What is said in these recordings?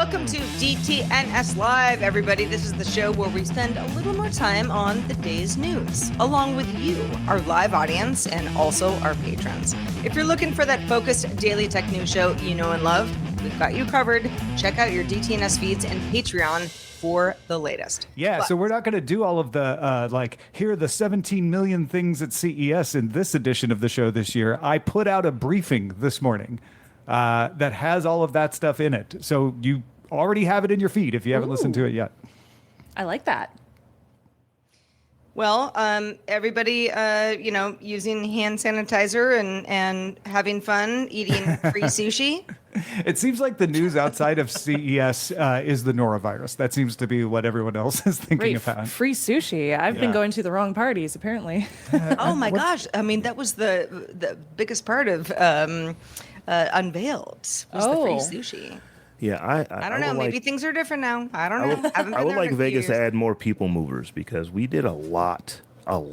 Welcome to DTNS Live, everybody. This is the show where we spend a little more time on the day's news, along with you, our live audience, and also our patrons. If you're looking for that focused daily tech news show you know and love, we've got you covered. Check out your DTNS feeds and Patreon for the latest. Yeah, so we're not going to do all of the, here are the 17 million things at CES in this edition of the show this year. I put out a briefing this morning that has all of that stuff in it. So you already have it in your feed if you haven't listened to it yet. I like that. Well, everybody, using hand sanitizer and having fun, eating free sushi. It seems like the news outside of CES is the norovirus. That seems to be what everyone else is thinking about. Free sushi. I've been going to the wrong parties, apparently. Oh, my gosh. I mean, that was the biggest part of Unveiled was the free sushi. Yeah, I don't know. Maybe things are different now. I don't know. I would like Vegas to add more people movers because we did a lot of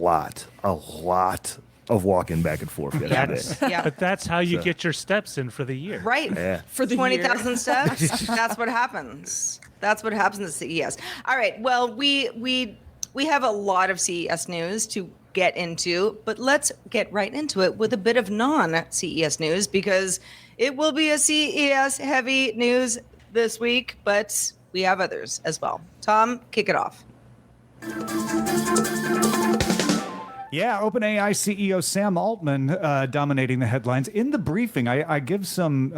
walking back and forth yesterday. Yeah. But that's how you get your steps in for the year. Right. Yeah. For the 20,000 steps. That's what happens. That's what happens at CES. All right. Well, we have a lot of CES news to get into, but let's get right into it with a bit of non-CES news because it will be a CES heavy news this week, but we have others as well. Tom, kick it off. Yeah, OpenAI CEO Sam Altman dominating the headlines. In the briefing, I give some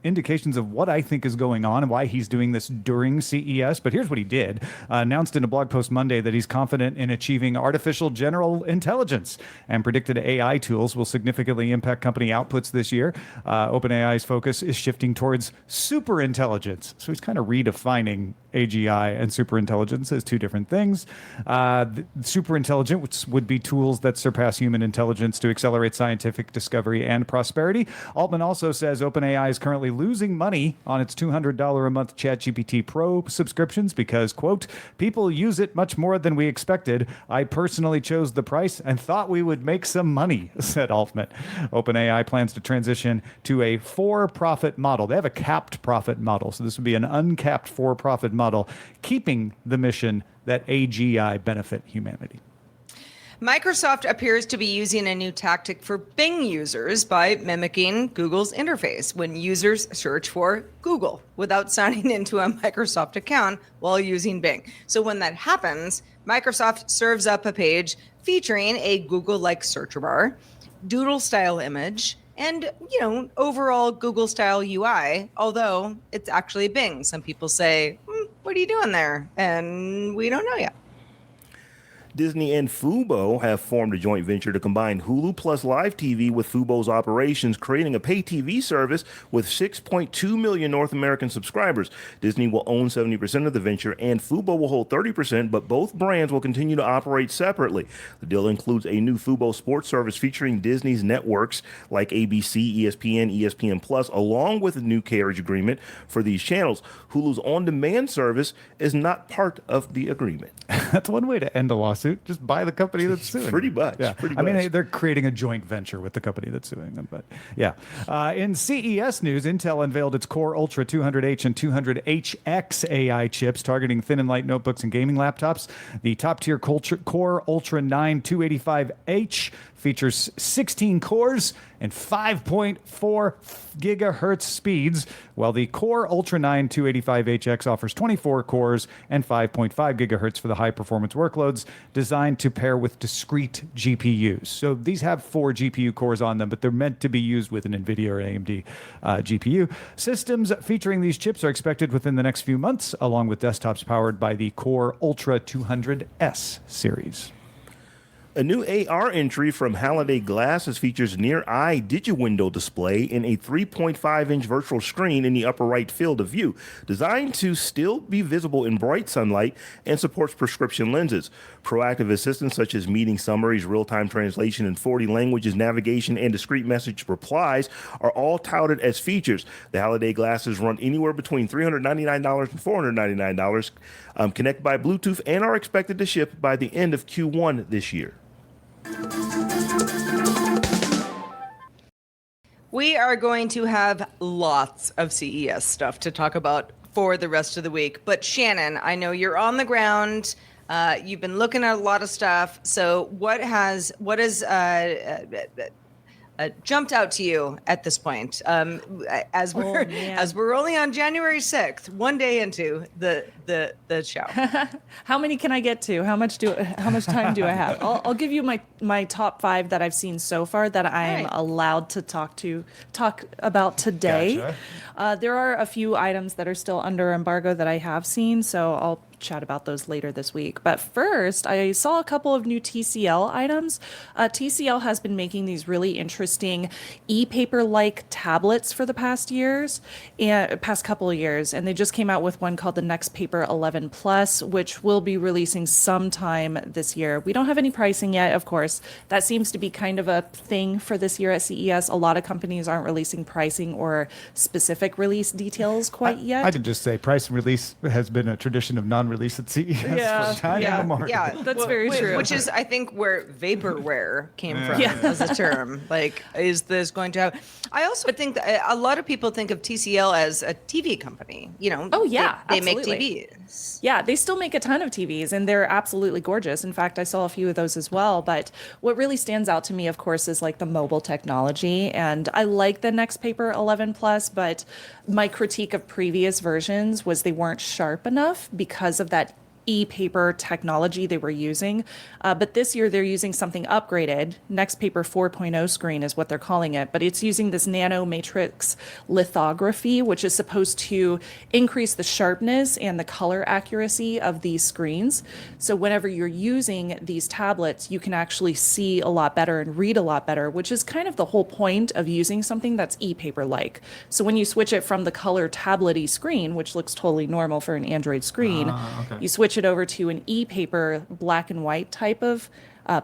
indications of what I think is going on and why he's doing this during CES. But here's what he did. Announced in a blog post Monday that he's confident in achieving artificial general intelligence and predicted AI tools will significantly impact company outputs this year. OpenAI's focus is shifting towards superintelligence. So he's kind of redefining AGI and superintelligence as two different things. Superintelligent, which would be tools that surpass human intelligence to accelerate scientific discovery and prosperity. Altman also says OpenAI is currently losing money on its $200 a month ChatGPT Pro subscriptions because, quote, people use it much more than we expected. I personally chose the price and thought we would make some money, said Altman. OpenAI plans to transition to a for-profit model. They have a capped profit model, so this would be an uncapped for-profit model, keeping the mission that AGI benefit humanity. Microsoft appears to be using a new tactic for Bing users by mimicking Google's interface when users search for Google without signing into a Microsoft account while using Bing. So when that happens, Microsoft serves up a page featuring a Google-like search bar, doodle-style image, and, overall Google-style UI, although it's actually Bing. Some people say, what are you doing there? And we don't know yet. Disney and Fubo have formed a joint venture to combine Hulu plus live TV with Fubo's operations, creating a pay TV service with 6.2 million North American subscribers. Disney will own 70% of the venture and Fubo will hold 30%, but both brands will continue to operate separately. The deal includes a new Fubo sports service featuring Disney's networks like ABC, ESPN, ESPN Plus, along with a new carriage agreement for these channels. Hulu's on-demand service is not part of the agreement. That's one way to end a lawsuit. Just buy the company that's suing. Pretty much. Yeah. Pretty I much. mean, they're creating a joint venture with the company that's suing them. But yeah. In CES news, Intel unveiled its Core Ultra 200H and 200HX AI chips targeting thin and light notebooks and gaming laptops. The top-tier Core Ultra 9 285H features 16 cores and 5.4 gigahertz speeds, while the Core Ultra 9 285HX offers 24 cores and 5.5 gigahertz for the high-performance workloads designed to pair with discrete GPUs. So these have 4 GPU cores on them, but they're meant to be used with an NVIDIA or AMD GPU. Systems featuring these chips are expected within the next few months, along with desktops powered by the Core Ultra 200S series. A new AR entry from Halliday Glasses features near-eye DigiWindow display in a 3.5-inch virtual screen in the upper right field of view, designed to still be visible in bright sunlight and supports prescription lenses. Proactive assistance such as meeting summaries, real-time translation in 40 languages, navigation, and discrete message replies are all touted as features. The Halliday Glasses run anywhere between $399 and $499, connect by Bluetooth, and are expected to ship by the end of Q1 this year. We are going to have lots of CES stuff to talk about for the rest of the week. But Shannon, I know you're on the ground. You've been looking at a lot of stuff. So what has jumped out to you at this point? As we're only on January 6th, one day into the show. How many can I get to? How much time do I have? I'll give you my top 5 that I've seen so far that I am allowed to talk about today. Gotcha. There are a few items that are still under embargo that I have seen, so I'll chat about those later this week. But first, I saw a couple of new TCL items. TCL has been making these really interesting e-paper-like tablets for the past couple of years, and they just came out with one called the Next Paper 11 Plus, which will be releasing sometime this year. We don't have any pricing yet, of course. That seems to be kind of a thing for this year at CES. A lot of companies aren't releasing pricing or specific release details quite yet. I can just say price and release has been a tradition of non-release at CES for time immemorable. Yeah, that's very true. Which is, I think, where vaporware came from as a term. Like, is this going to have? I also think that a lot of people think of TCL as a TV company. You know, they make TVs. Yeah, they still make a ton of TVs, and they're absolutely gorgeous. In fact, I saw a few of those as well. But what really stands out to me, of course, is like the mobile technology. And I like the Next Paper 11 Plus, but my critique of previous versions was they weren't sharp enough because of that e-paper technology they were using. But this year they're using something upgraded. Next Paper 4.0 screen is what they're calling it, but it's using this nano matrix lithography, which is supposed to increase the sharpness and the color accuracy of these screens. So whenever you're using these tablets, you can actually see a lot better and read a lot better, which is kind of the whole point of using something that's e-paper-like. So when you switch it from the color tablet-y screen, which looks totally normal for an Android screen, you switch it over to an e-paper black and white type of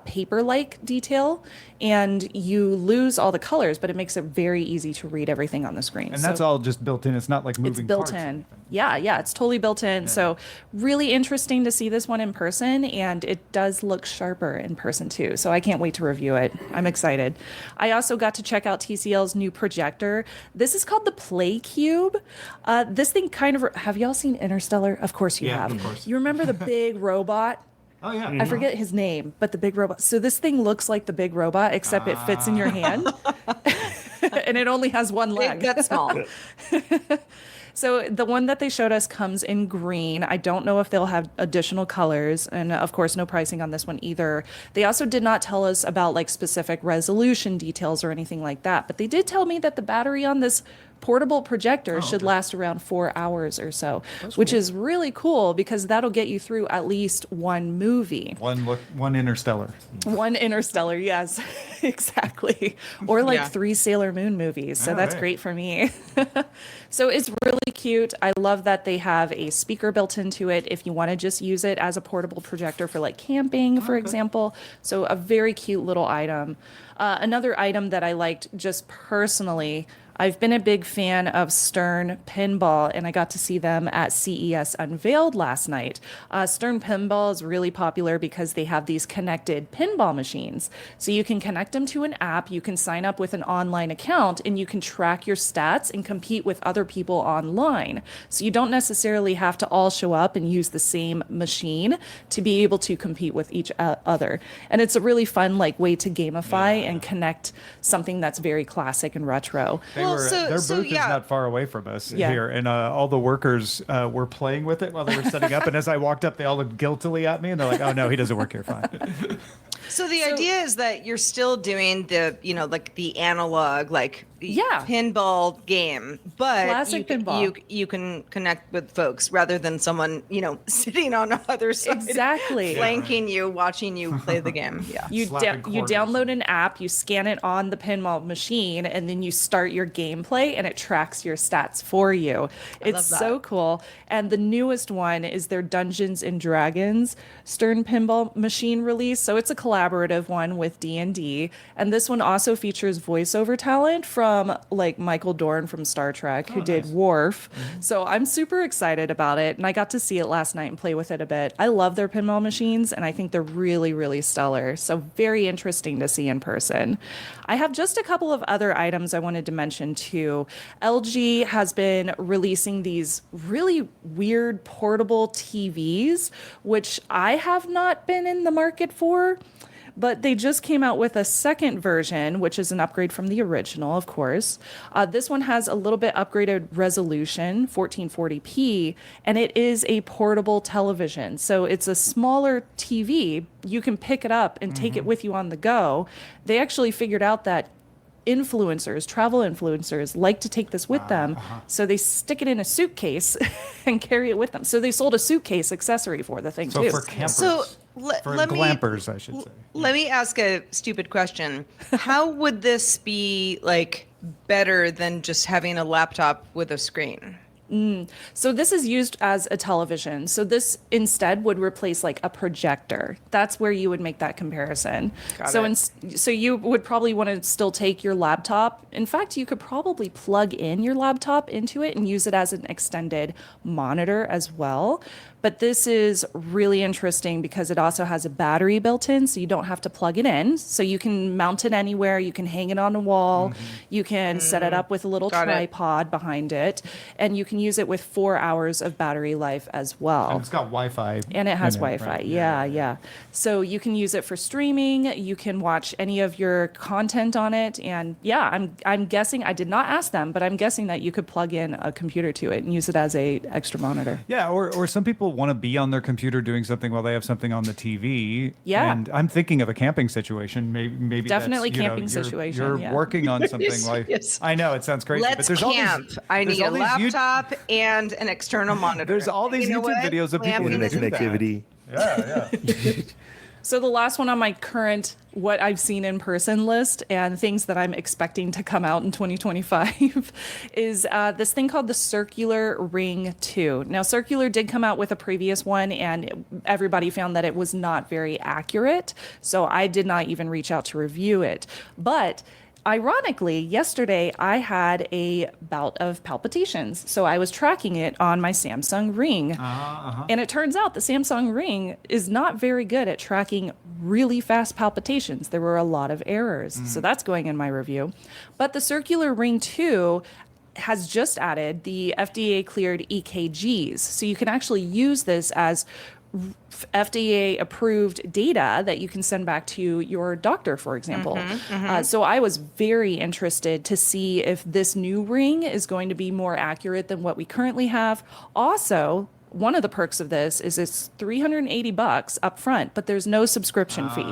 paper-like detail, and you lose all the colors, but it makes it very easy to read everything on the screen. And that's all just built in. It's not like moving parts. It's built in. Yeah, it's totally built in. Yeah. So really interesting to see this one in person, and it does look sharper in person too. So I can't wait to review it. I'm excited. I also got to check out TCL's new projector. This is called the Play Cube. This thing kind of, have y'all seen Interstellar? Of course you have. Of course. You remember the big robot? Oh, yeah. I forget his name, but the big robot. So this thing looks like the big robot, except it fits in your hand. And it only has one leg. That's small. So the one that they showed us comes in green. I don't know if they'll have additional colors, and of course no pricing on this one either. They also did not tell us about like specific resolution details or anything like that, but they did tell me that the battery on this portable projector should last around 4 hours or so, which is really cool because that'll get you through at least one movie. One Interstellar. One Interstellar, yes, exactly. Or like 3 Sailor Moon movies. So that's great for me. So it's really cute. I love that they have a speaker built into it if you want to just use it as a portable projector for like camping, for example. So a very cute little item. Another item that I liked just personally, I've been a big fan of Stern Pinball, and I got to see them at CES Unveiled last night. Stern Pinball is really popular because they have these connected pinball machines. So you can connect them to an app, you can sign up with an online account, and you can track your stats and compete with other people online. So you don't necessarily have to all show up and use the same machine to be able to compete with each other. And it's a really fun way to gamify and connect something that's very classic and retro. Their booth is not far away from us here, and all the workers were playing with it while they were setting up. And as I walked up, they all looked guiltily at me, and they're like, "Oh no, he doesn't work here. Fine." So the idea is that you're still doing the, the analog, pinball game, but classic pinball. You can connect with folks rather than someone, sitting on the other side, exactly, flanking you, watching you play the game. Yeah, you download an app, you scan it on the pinball machine, and then you start your gameplay, and it tracks your stats for you. It's so cool. And the newest one is their Dungeons and Dragons Stern Pinball machine release. So it's a collaborative one with D&D, and this one also features voiceover talent from like Michael Dorn from Star Trek, who did Worf. So I'm super excited about it, and I got to see it last night and play with it a bit. I love their pinball machines, and I think they're really, really stellar. So very interesting to see in person. I have just a couple of other items I wanted to mention too. LG has been releasing these really weird portable TVs, which I have not been in the market for. But they just came out with a second version, which is an upgrade from the original, of course. This one has a little bit upgraded resolution, 1440p, and it is a portable television. So it's a smaller TV. You can pick it up and take it with you on the go. They actually figured out that travel influencers like to take this with them. So they stick it in a suitcase and carry it with them. So they sold a suitcase accessory for the thing too. For campers. So for let me glampers, I should say. let me ask a stupid question. How would this be like better than just having a laptop with a screen? So this is used as a television. So this instead would replace like a projector. That's where you would make that comparison. So you would probably want to still take your laptop. In fact, you could probably plug in your laptop into it and use it as an extended monitor as well. But this is really interesting because it also has a battery built in, so you don't have to plug it in. So you can mount it anywhere. You can hang it on a wall. You can set it up with a little tripod behind it. And you can use it with 4 hours of battery life as well. And it's got Wi-Fi. And it has Wi-Fi. Right? Yeah. So you can use it for streaming. You can watch any of your content on it. And yeah, I'm guessing, I did not ask them, but I'm guessing that you could plug in a computer to it and use it as a extra monitor. Yeah, or some people want to be on their computer doing something while they have something on the TV. Yeah. And I'm thinking of a camping situation. Maybe Definitely that's, camping situation, You're yeah. working on something like. Yes. I know it sounds crazy, but Let's there's camp. I there's need a all these laptop and an external monitor. There's all these You know YouTube what? videos of people Glamping who is do that. connectivity. Yeah. So the last one on my current what I've seen in person list and things that I'm expecting to come out in 2025 is this thing called the Circular Ring 2. Now, Circular did come out with a previous one, and everybody found that it was not very accurate. So I did not even reach out to review it. But ironically, yesterday I had a bout of palpitations. So I was tracking it on my Samsung Ring. And it turns out the Samsung Ring is not very good at tracking really fast palpitations. There were a lot of errors. So that's going in my review. But the Circular Ring 2 has just added the FDA cleared EKGs. So you can actually use this as FDA approved data that you can send back to your doctor, for example. So I was very interested to see if this new ring is going to be more accurate than what we currently have. Also, one of the perks of this is it's $380 up front, but there's no subscription fee,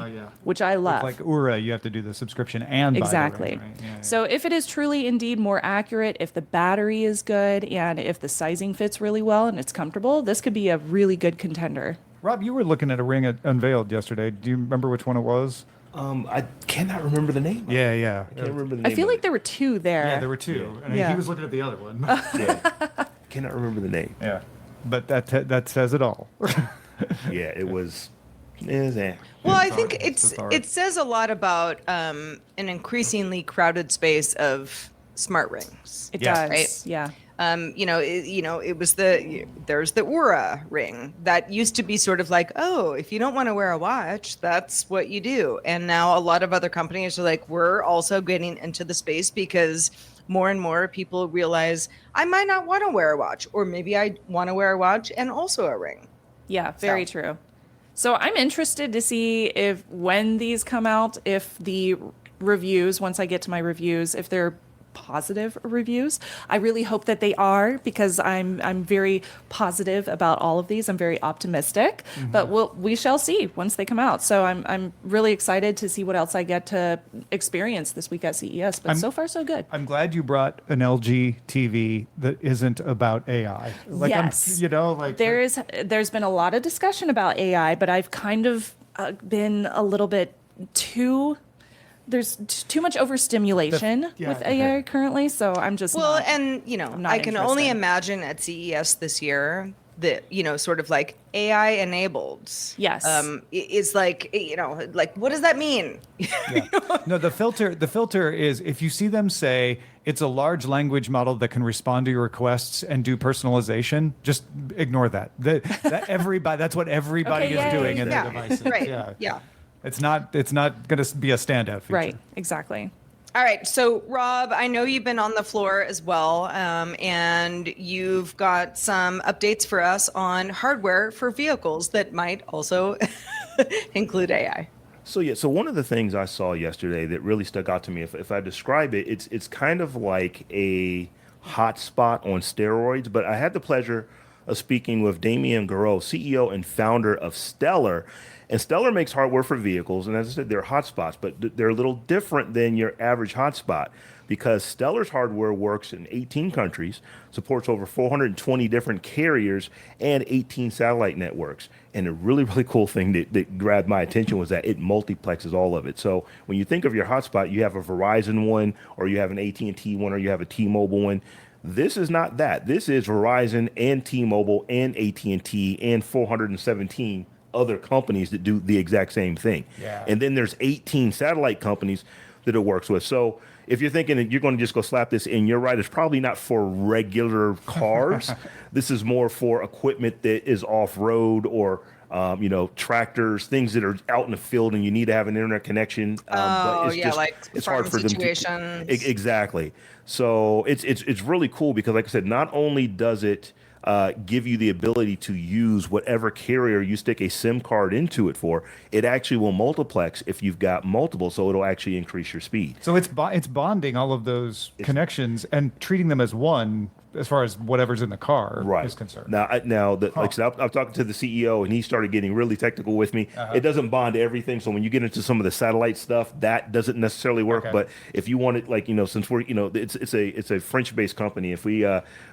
which I love. Like Ura, you have to do the subscription and buy the Exactly. ring, right? Yeah. So if it is truly indeed more accurate, if the battery is good, and if the sizing fits really well and it's comfortable, this could be a really good contender. Rob, you were looking at a ring unveiled yesterday. Do you remember which one it was? I cannot remember the name. Yeah. I can't remember the name. I feel of like it. there were two there. Yeah, there were two. And Yeah. he was looking at the other one. Cannot remember the name. Yeah. But that says it all. Yeah, it was. Well, I think It's authority. it says a lot about an increasingly crowded space of smart rings. It Yeah. does. Right. Yeah. It was there's the Ura ring that used to be sort of like, oh, if you don't want to wear a watch, that's what you do. And now a lot of other companies are like, we're also getting into the space because more and more people realize I might not want to wear a watch, or maybe I want to wear a watch and also a ring. Yeah, very true. So I'm interested to see if when these come out, if the reviews, once I get to my reviews, if they're positive reviews. I really hope that they are, because I'm very positive about all of these. I'm very optimistic, but we shall see once they come out. So I'm really excited to see what else I get to experience this week at CES. But so far, so good. I'm glad you brought an LG TV that isn't about AI. Yes. There's been a lot of discussion about AI, but I've kind of been a little bit there's too much overstimulation with AI currently, so I'm just Well, not, and I'm not I can only interested. imagine at CES this year the, sort of like AI enabled. Yes. Is like, like, what does that mean? Yeah. No, the filter is if you see them say it's a large language model that can respond to your requests and do personalization, just ignore that. That's what everybody Okay, is yay. doing in their Yeah, devices. right. Yeah. Yeah. It's not going to be a standout feature. Right. Exactly. All right. So, Rob, I know you've been on the floor as well, and you've got some updates for us on hardware for vehicles that might also include AI. So one of the things I saw yesterday that really stuck out to me, if I describe it, it's kind of like a hotspot on steroids. But I had the pleasure of speaking with Damien Garreau, CEO and founder of Stellar. And Stellar makes hardware for vehicles, and as I said, they're hotspots, but they're a little different than your average hotspot because Stellar's hardware works in 18 countries, supports over 420 different carriers, and 18 satellite networks. And a really, really cool thing that grabbed my attention was that it multiplexes all of it. So when you think of your hotspot, you have a Verizon one, or you have an AT&T one, or you have a T-Mobile one. This is not that. This is Verizon and T-Mobile and AT&T and 417 other companies that do the exact same thing. Yeah. And then there's 18 satellite companies that it works with. So if you're thinking that you're going to just go slap this in, you're right. It's probably not for regular cars. This is more for equipment that is off-road or tractors, things that are out in the field and you need to have an internet connection. But it's like it's farm hard for them situations. to. Exactly. So it's really cool because, like I said, not only does it give you the ability to use whatever carrier you stick a SIM card into it for, it actually will multiplex if you've got multiple, so it'll actually increase your speed. So it's bonding all of those connections and treating them as one as far as whatever's in the car is concerned. Like I said, I'm talking to the CEO, and he started getting really technical with me. It doesn't bond everything, so when you get into some of the satellite stuff, that doesn't necessarily work. Okay. But if you want it, like since we're it's a French-based company. If we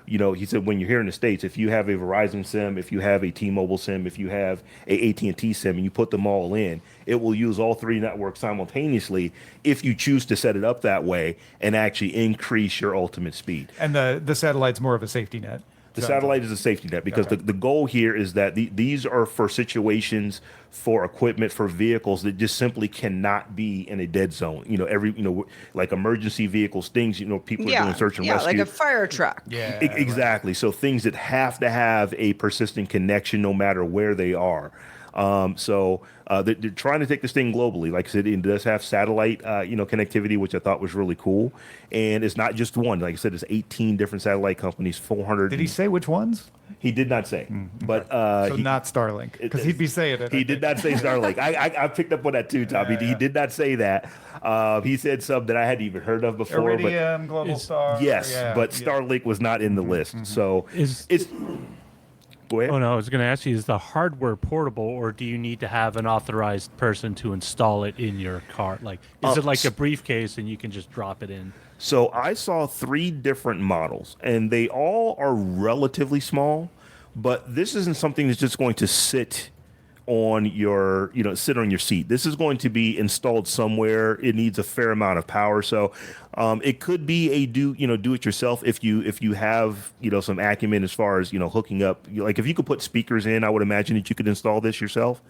he said when you're here in the States, if you have a Verizon SIM, if you have a T-Mobile SIM, if you have a AT&T SIM, and you put them all in, it will use all three networks simultaneously if you choose to set it up that way and actually increase your ultimate speed. And the satellite's more of a safety net. The satellite is a safety net because the goal here is that these are for situations for equipment for vehicles that just simply cannot be in a dead zone. Like emergency vehicles, things, people are doing search and rescue. Like a fire truck. Yeah. Exactly. Right. So things that have to have a persistent connection no matter where they are. They're trying to take this thing globally. Like I said, it does have satellite, connectivity, which I thought was really cool. And it's not just one. Like I said, it's 18 different satellite companies, 400. Did he say which ones? He did not say. But so not Starlink, because he'd be saying it. He did not say Starlink. I picked up on that too, Tom. He did not say that. He said something that I hadn't even heard of before. Iridium, Global Star. Yes, but Starlink was not in the list. Mm-hmm. So it's... Go ahead. Oh, no, I was going to ask you, is the hardware portable, or do you need to have an authorized person to install it in your car? Like, is it like a briefcase and you can just drop it in? So I saw 3 different models, and they all are relatively small, but this isn't something that's just going to sit on your seat. This is going to be installed somewhere. It needs a fair amount of power. So it could be a do it yourself if you have some acumen as far as hooking up. Like if you could put speakers in, I would imagine that you could install this yourself.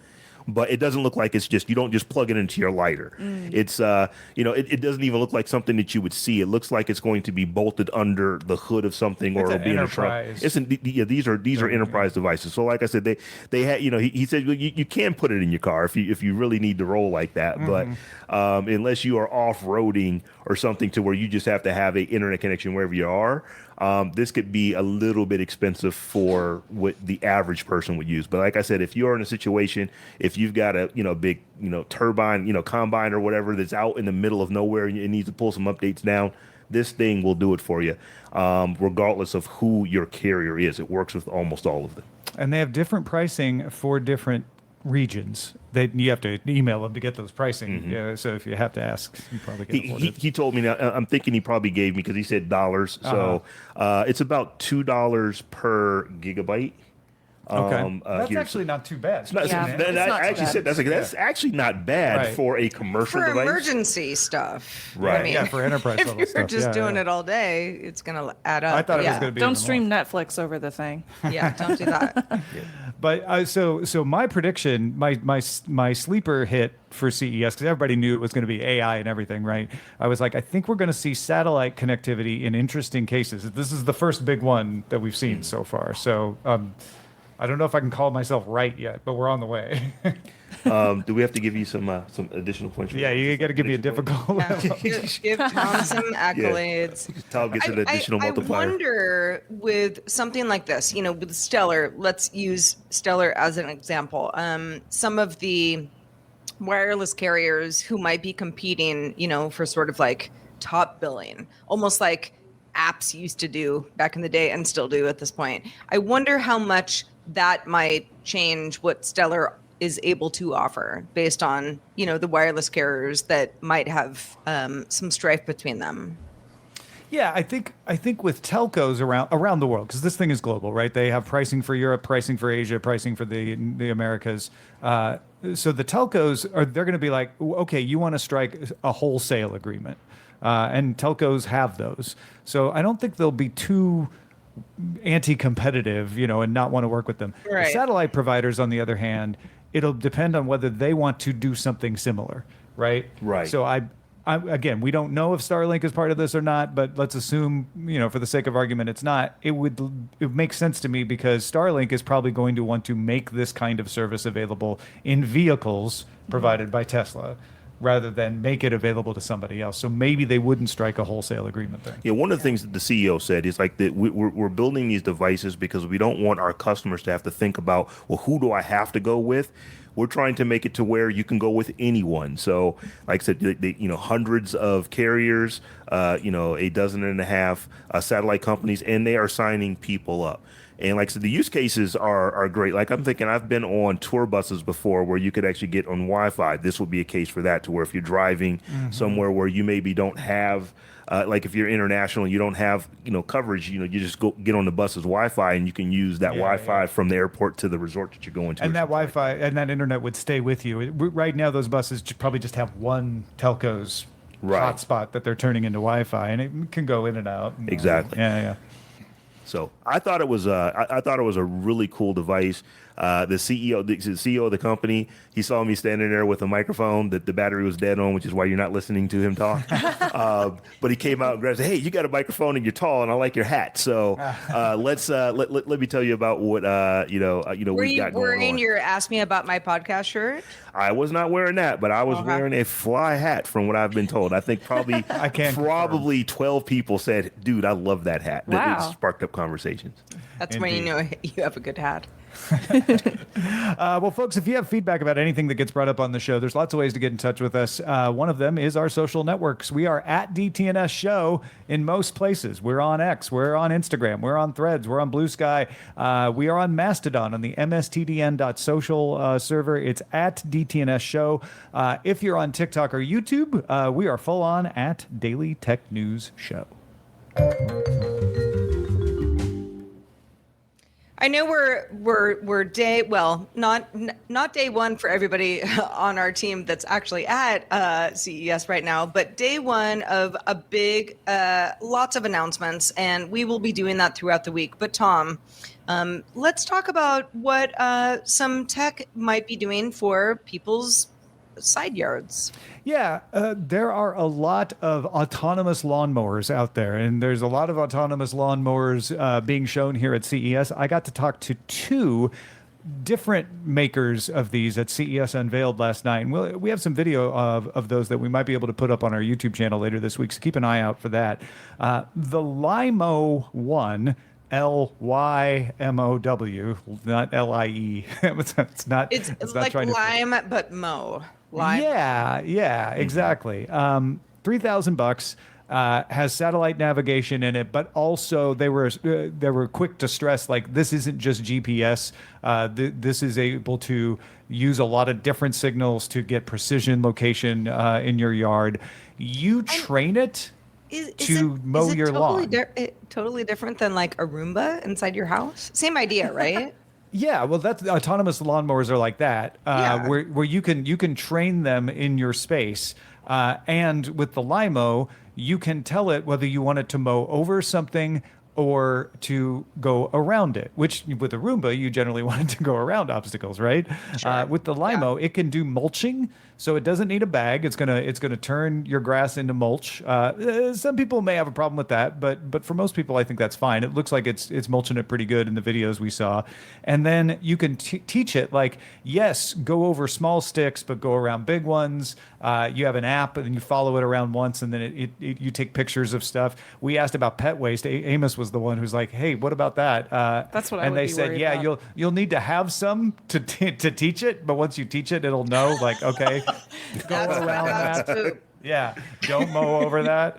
But it doesn't look like you don't just plug it into your lighter. It's it doesn't even look like something that you would see. It looks like it's going to be bolted under the hood of something or be in a trunk. These are enterprise devices. So like I said, they had he said you can put it in your car if you really need to roll like that. Mm-hmm. But unless you are off-roading or something to where you just have to have an internet connection wherever you are. This could be a little bit expensive for what the average person would use. But like I said, if you're in a situation, if you've got a big turbine, combine or whatever that's out in the middle of nowhere and it needs to pull some updates down, this thing will do it for you, regardless of who your carrier is. It works with almost all of them. And they have different pricing for different regions. You have to email them to get those pricing. Mm-hmm. Yeah, so if you have to ask, you probably can afford it. He told me, now I'm thinking he probably gave me, because he said dollars. So it's about $2 per gigabyte. That's here. actually not too bad. It's not, Yeah, I it's not too actually bad. said that's actually not bad Right. for a commercial For device. emergency stuff. Right. I mean, Yeah, for enterprise if level you're stuff. just Yeah, doing yeah. it all day, it's going to add up. I thought it was Yeah. going to be. Don't even stream more. Netflix over the thing. Yeah, don't do that. But so my prediction, my sleeper hit for CES, because everybody knew it was going to be AI and everything, right? I was like, I think we're going to see satellite connectivity in interesting cases. This is the first big one that we've seen so far. So I don't know if I can call myself right yet, but we're on the way. Do we have to give you some additional points? Yeah, you got to give me a difficult. Yeah. Give Tom some accolades. Tom gets an additional multiplier. I wonder with something like this, with Stellar, let's use Stellar as an example. Some of the wireless carriers who might be competing, for sort of like top billing, almost like apps used to do back in the day and still do at this point. I wonder how much that might change what Stellar is able to offer based on, the wireless carriers that might have some strife between them. Yeah, I think with telcos around the world, because this thing is global, right? They have pricing for Europe, pricing for Asia, pricing for the Americas. So the telcos they're going to be like, okay, you want to strike a wholesale agreement, and telcos have those. So I don't think they'll be too anti-competitive, and not want to work with them. Right. The satellite providers, on the other hand, it'll depend on whether they want to do something similar, right? Right. So again, we don't know if Starlink is part of this or not, but let's assume, for the sake of argument, it's not. It makes sense to me because Starlink is probably going to want to make this kind of service available in vehicles provided by Tesla, rather than make it available to somebody else. So maybe they wouldn't strike a wholesale agreement there. Yeah, one of the things that the CEO said is like that we're building these devices because we don't want our customers to have to think about, well, who do I have to go with? We're trying to make it to where you can go with anyone. So, like I said, hundreds of carriers, a dozen and a half satellite companies, and they are signing people up. And like I said, the use cases are great. Like I'm thinking, I've been on tour buses before where you could actually get on Wi-Fi. This would be a case for that, to where if you're driving somewhere where you maybe don't have, like if you're international, you don't have, coverage, you just go get on the bus's Wi-Fi and you can use that Wi-Fi from the airport to the resort that you're going to. And that Wi-Fi and that internet would stay with you. Right now, those buses probably just have one telco's hotspot that they're turning into Wi-Fi, and it can go in and out. Exactly. Yeah. So I thought it was a really cool device. The CEO of the company, he saw me standing there with a microphone that the battery was dead on, which is why you're not listening to him talk. But he came out and grabbed, "Hey, you got a microphone and you're tall, and I like your hat. So let me tell you about what Were we got you going on." wearing your Ask Me About My Podcast shirt? I was not wearing that, but I was wearing a fly hat, from what I've been told. I think probably 12 people said, "Dude, I love that hat." Wow. It sparked up conversations. That's when you know you have a good hat. Well, folks, if you have feedback about anything that gets brought up on the show, there's lots of ways to get in touch with us. One of them is our social networks. We are at DTNS Show in most places. We're on X, we're on Instagram, we're on Threads, we're on Blue Sky. We are on Mastodon on the mstdn.social server. It's at DTNS Show. If you're on TikTok or YouTube, we are full on at Daily Tech News Show. I know we're not day one for everybody on our team that's actually at CES right now, but day one of a big, lots of announcements, and we will be doing that throughout the week. But Tom, let's talk about what some tech might be doing for people's side yards. Yeah, there are a lot of autonomous lawnmowers out there, and there's a lot of autonomous lawnmowers being shown here at CES. I got to talk to two different makers of these at CES Unveiled last night, and we have some video of those that we might be able to put up on our YouTube channel later this week, so keep an eye out for that. The Lymo one, Lymow, not LIE. It's not. It's not like trying to. lime, but mow. Lime. Yeah, exactly. $3,000 has satellite navigation in it, but also they were quick to stress, like, this isn't just GPS. This is able to use a lot of different signals to get precision location in your yard. You train it to mow your lawn. Totally different than like a Roomba inside your house? Same idea, right? Yeah, well, that's autonomous lawnmowers are like that, Yeah. where you can train them in your space, and with the Limo, you can tell it whether you want it to mow over something or to go around it. Which with a Roomba, you generally want it to go around obstacles, right? Sure. With the Limo, it can do mulching, so it doesn't need a bag. It's gonna turn your grass into mulch. Some people may have a problem with that, but for most people, I think that's fine. It looks like it's mulching it pretty good in the videos we saw. And then you can teach it like, yes, go over small sticks, but go around big ones. You have an app, and you follow it around once, and then you take pictures of stuff. We asked about pet waste. Amos was the one who's like, "Hey, what about that?" That's what I and would they be said, worried "Yeah, about. you'll need to have some to teach it, but once you teach it, it'll know like, okay, go That's around that's that." poop. Yeah, don't mow over that.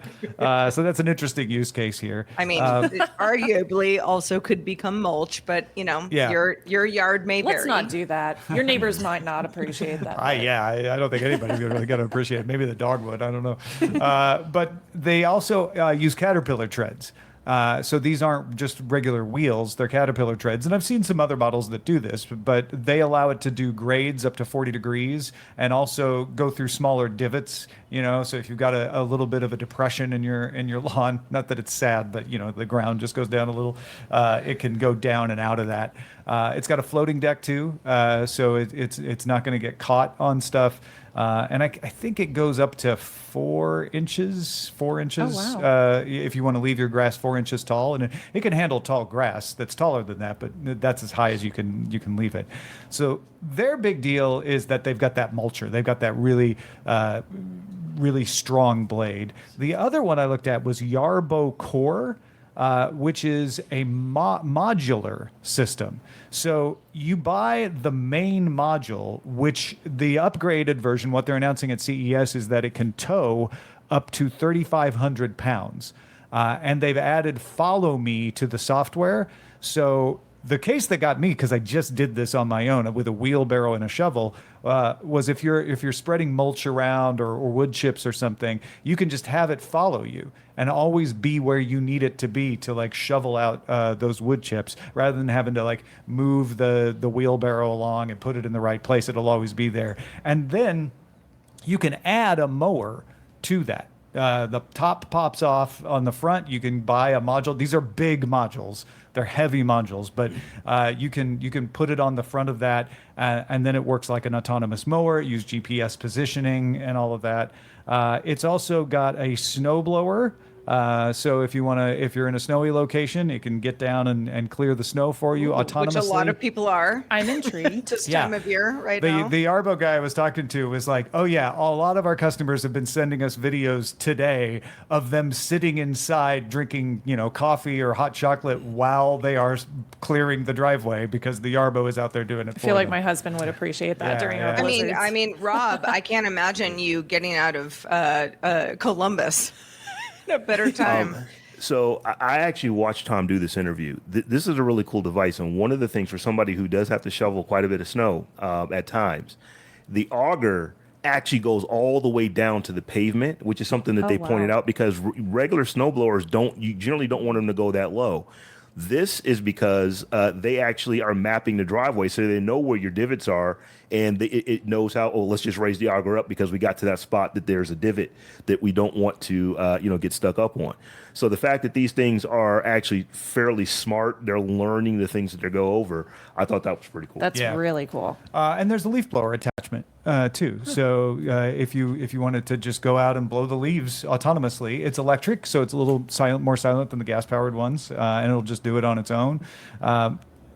So that's an interesting use case here. I mean, it arguably also could become mulch, but Yeah. your yard may Let's vary. not do that. Your neighbors might not appreciate that. I don't think anybody's really going to appreciate it. Maybe the dog would. I don't know. But they also use caterpillar treads. So these aren't just regular wheels, they're caterpillar treads. And I've seen some other models that do this, but they allow it to do grades up to 40 degrees and also go through smaller divots, so if you've got a little bit of a depression in your lawn, not that it's sad, but the ground just goes down a little, it can go down and out of that. It's got a floating deck too, so it's not going to get caught on stuff. And I think it goes up to 4 inches. 4 inches. Oh, wow. If you want to leave your grass 4 inches tall, and it can handle tall grass that's taller than that, but that's as high as you can leave it. So their big deal is that they've got that mulcher. They've got that really strong blade. The other one I looked at was Yarbo Core. Which is a modular system. So you buy the main module, which the upgraded version, what they're announcing at CES is that it can tow up to 3,500 pounds. And they've added Follow Me to the software. So the case that got me, because I just did this on my own with a wheelbarrow and a shovel, was if you're spreading mulch around or wood chips or something, you can just have it follow you and always be where you need it to be to like shovel out those wood chips, rather than having to like move the wheelbarrow along and put it in the right place. It'll always be there. And then you can add a mower to that. The top pops off on the front. You can buy a module. These are big modules. They're heavy modules, but you can put it on the front of that, and then it works like an autonomous mower. Use GPS positioning and all of that. It's also got a snowblower. So if you're in a snowy location, it can get down and clear the snow for you autonomously. Which a lot of people are. I'm intrigued. This Yeah. time of year right the now. The Arbo guy I was talking to was like, oh yeah, a lot of our customers have been sending us videos today of them sitting inside drinking, coffee or hot chocolate while they are clearing the driveway because the Arbo is out there doing it I for feel like them. my husband would appreciate that Yeah, during yeah. our blizzards. I mean, Rob, I can't imagine you getting out of Columbus at a better time. So I actually watched Tom do this interview. This is a really cool device, and one of the things for somebody who does have to shovel quite a bit of snow at times, the auger actually goes all the way down to the pavement, which is something that Oh, they wow. pointed out because regular snowblowers you generally don't want them to go that low. This is because they actually are mapping the driveway so they know where your divots are, and it knows how, let's just raise the auger up because we got to that spot that there's a divot that we don't want to get stuck up on. So the fact that these things are actually fairly smart, they're learning the things that they go over, I thought that was pretty cool. That's Yeah. really cool. And there's a leaf blower attachment too. So if you wanted to just go out and blow the leaves autonomously, it's electric, so it's a little more silent than the gas-powered ones, and it'll just do it on its own.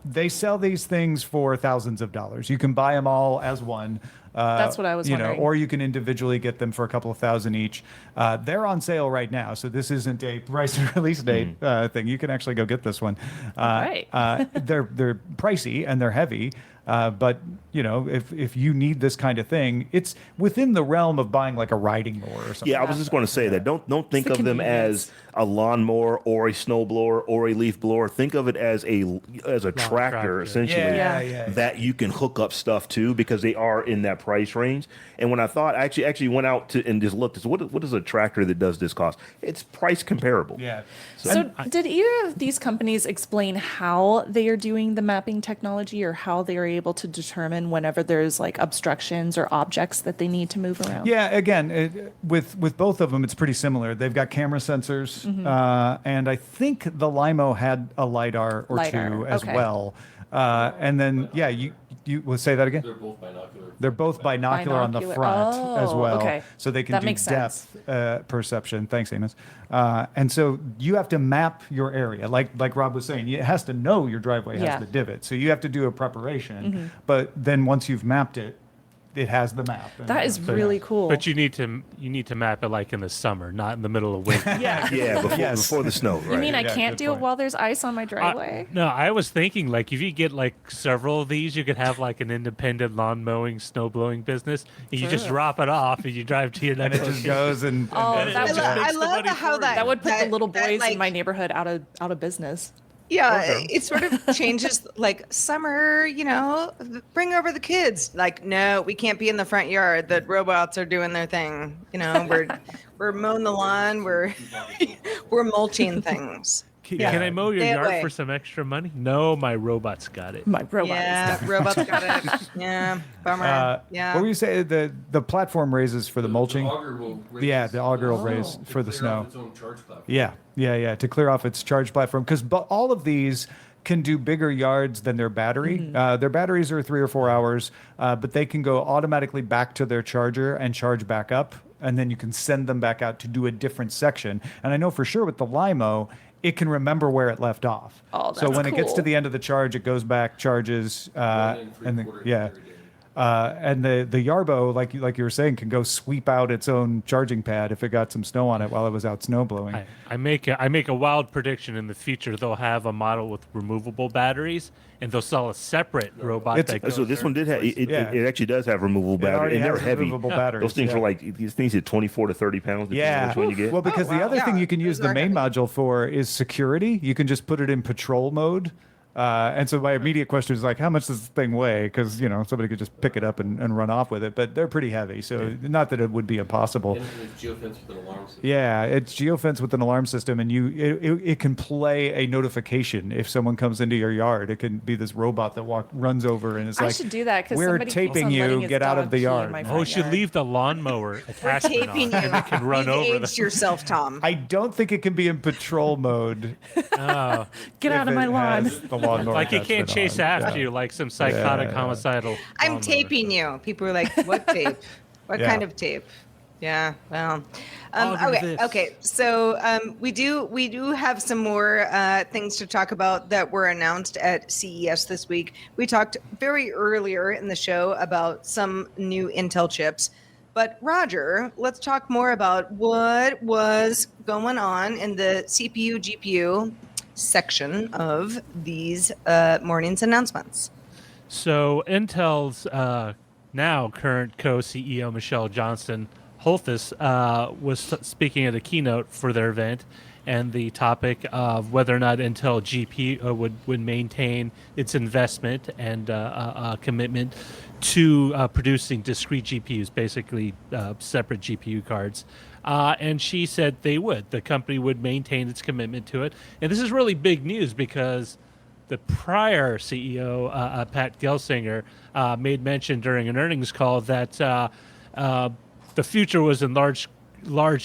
They sell these things for thousands of dollars. You can buy them all as one. That's what I was wondering. Or you can individually get them for a couple of thousand each. They're on sale right now, so this isn't a price and release date thing. You can actually go get this one. Right. They're pricey and they're heavy. But if you need this kind of thing, it's within the realm of buying like a riding mower or something. Yeah, I was just going to say that. Don't think of them as a lawnmower or a snowblower or a leaf blower. Think of it as a tractor, essentially, that you can hook up stuff to, because they are in that price range. And when I thought, I actually went out and just looked, what does a tractor that does this cost? It's price comparable. Yeah. So did either of these companies explain how they are doing the mapping technology, or how they are able to determine whenever there's like obstructions or objects that they need to move around? Yeah, again, with both of them, it's pretty similar. They've got camera sensors, and I think the Limo had a LiDAR or two as well. And then, you will say that again? They're both binocular. They're both binocular on the front as well. Okay. So they can That do makes sense. depth perception. Thanks, Amos. And so you have to map your area. Like Rob was saying, it has to know your driveway has the divot. So you have to do a preparation. But then once you've mapped it, it has the map. That is really cool. But you need to map it like in the summer, not in the middle of winter. Before the snow. Right? You mean I can't good do it point. while there's ice on my driveway? No, I was thinking, like, if you get like several of these, you could have like an independent lawn mowing, snow blowing business. And you just drop it off and you drive to your And next it just location. goes and that would- I love how That would put the little boys like, in my neighborhood out of business. Yeah, it sort of changes, like summer, bring over the kids. Like, no, we can't be in the front yard. The robots are doing their thing. We're mowing the lawn. We're mulching things. Can I mow your Stay yard away. for some extra money? No, my robot's got it. My robot. Yeah, robots got it. Yeah, bummer. What were you saying? The platform raises for the mulching? The auger will raise. Yeah, the auger will raise for the clear snow. off its own charge platform. Yeah, to clear off its charge platform, because all of these can do bigger yards than their battery. Their batteries are 3 or 4 hours, but they can go automatically back to their charger and charge back up, and then you can send them back out to do a different section. And I know for sure with the Limo, it can remember where it left off. Oh, so that's when it gets to cool. the end of the charge, it goes back, charges, and then, every day. and the Yarbo, like you were saying, can go sweep out its own charging pad if it got some snow on it while it was out snow blowing. I make a wild prediction in the future. They'll have a model with removable batteries, and they'll sell a separate robot. It's- That goes So this one did have it actually does have removable already batteries, and they're has heavy. removable batteries, Those things yeah. are like these things at 24 to 30 pounds. Depending on which one you get. Well, because the wow. other thing Yeah, you can use those the are main heavy. module for is security. You can just put it in patrol mode. And so my immediate question is like, how much does this thing weigh? Because, somebody could just pick it up and run off with it. But they're pretty heavy. So not that it would be impossible. And it's geofence with an alarm system. Yeah, it's geofence with an alarm system, and it can play a notification if someone comes into your yard. It can be this robot that runs over and is I like, should do that because we're somebody keeps taping on letting you, his get out dog of the pee in yard. my Oh, front should yard. leave the lawnmower attachment Taping on, you. and it can run You've over aged the. yourself, Tom. I don't think it can be in patrol mode. Get out if of my it lawn. has the lawnmower Like it can't attachment chase on. after Yeah. you like some psychotic homicidal. I'm lawnmower. taping you. People are like, what tape? What Yeah. kind of tape? Yeah, well, I'll do this. okay. So we do have some more things to talk about that were announced at CES this week. We talked very earlier in the show about some new Intel chips. But Roger, let's talk more about what was going on in the CPU GPU section of these morning's announcements. So Intel's now current co-CEO Michelle Johnston Holthus was speaking at a keynote for their event, and the topic of whether or not Intel GPU would maintain its investment and commitment to producing discrete GPUs, basically separate GPU cards. And she said they would. The company would maintain its commitment to it. And this is really big news because the prior CEO, Pat Gelsinger, made mention during an earnings call that the future was in large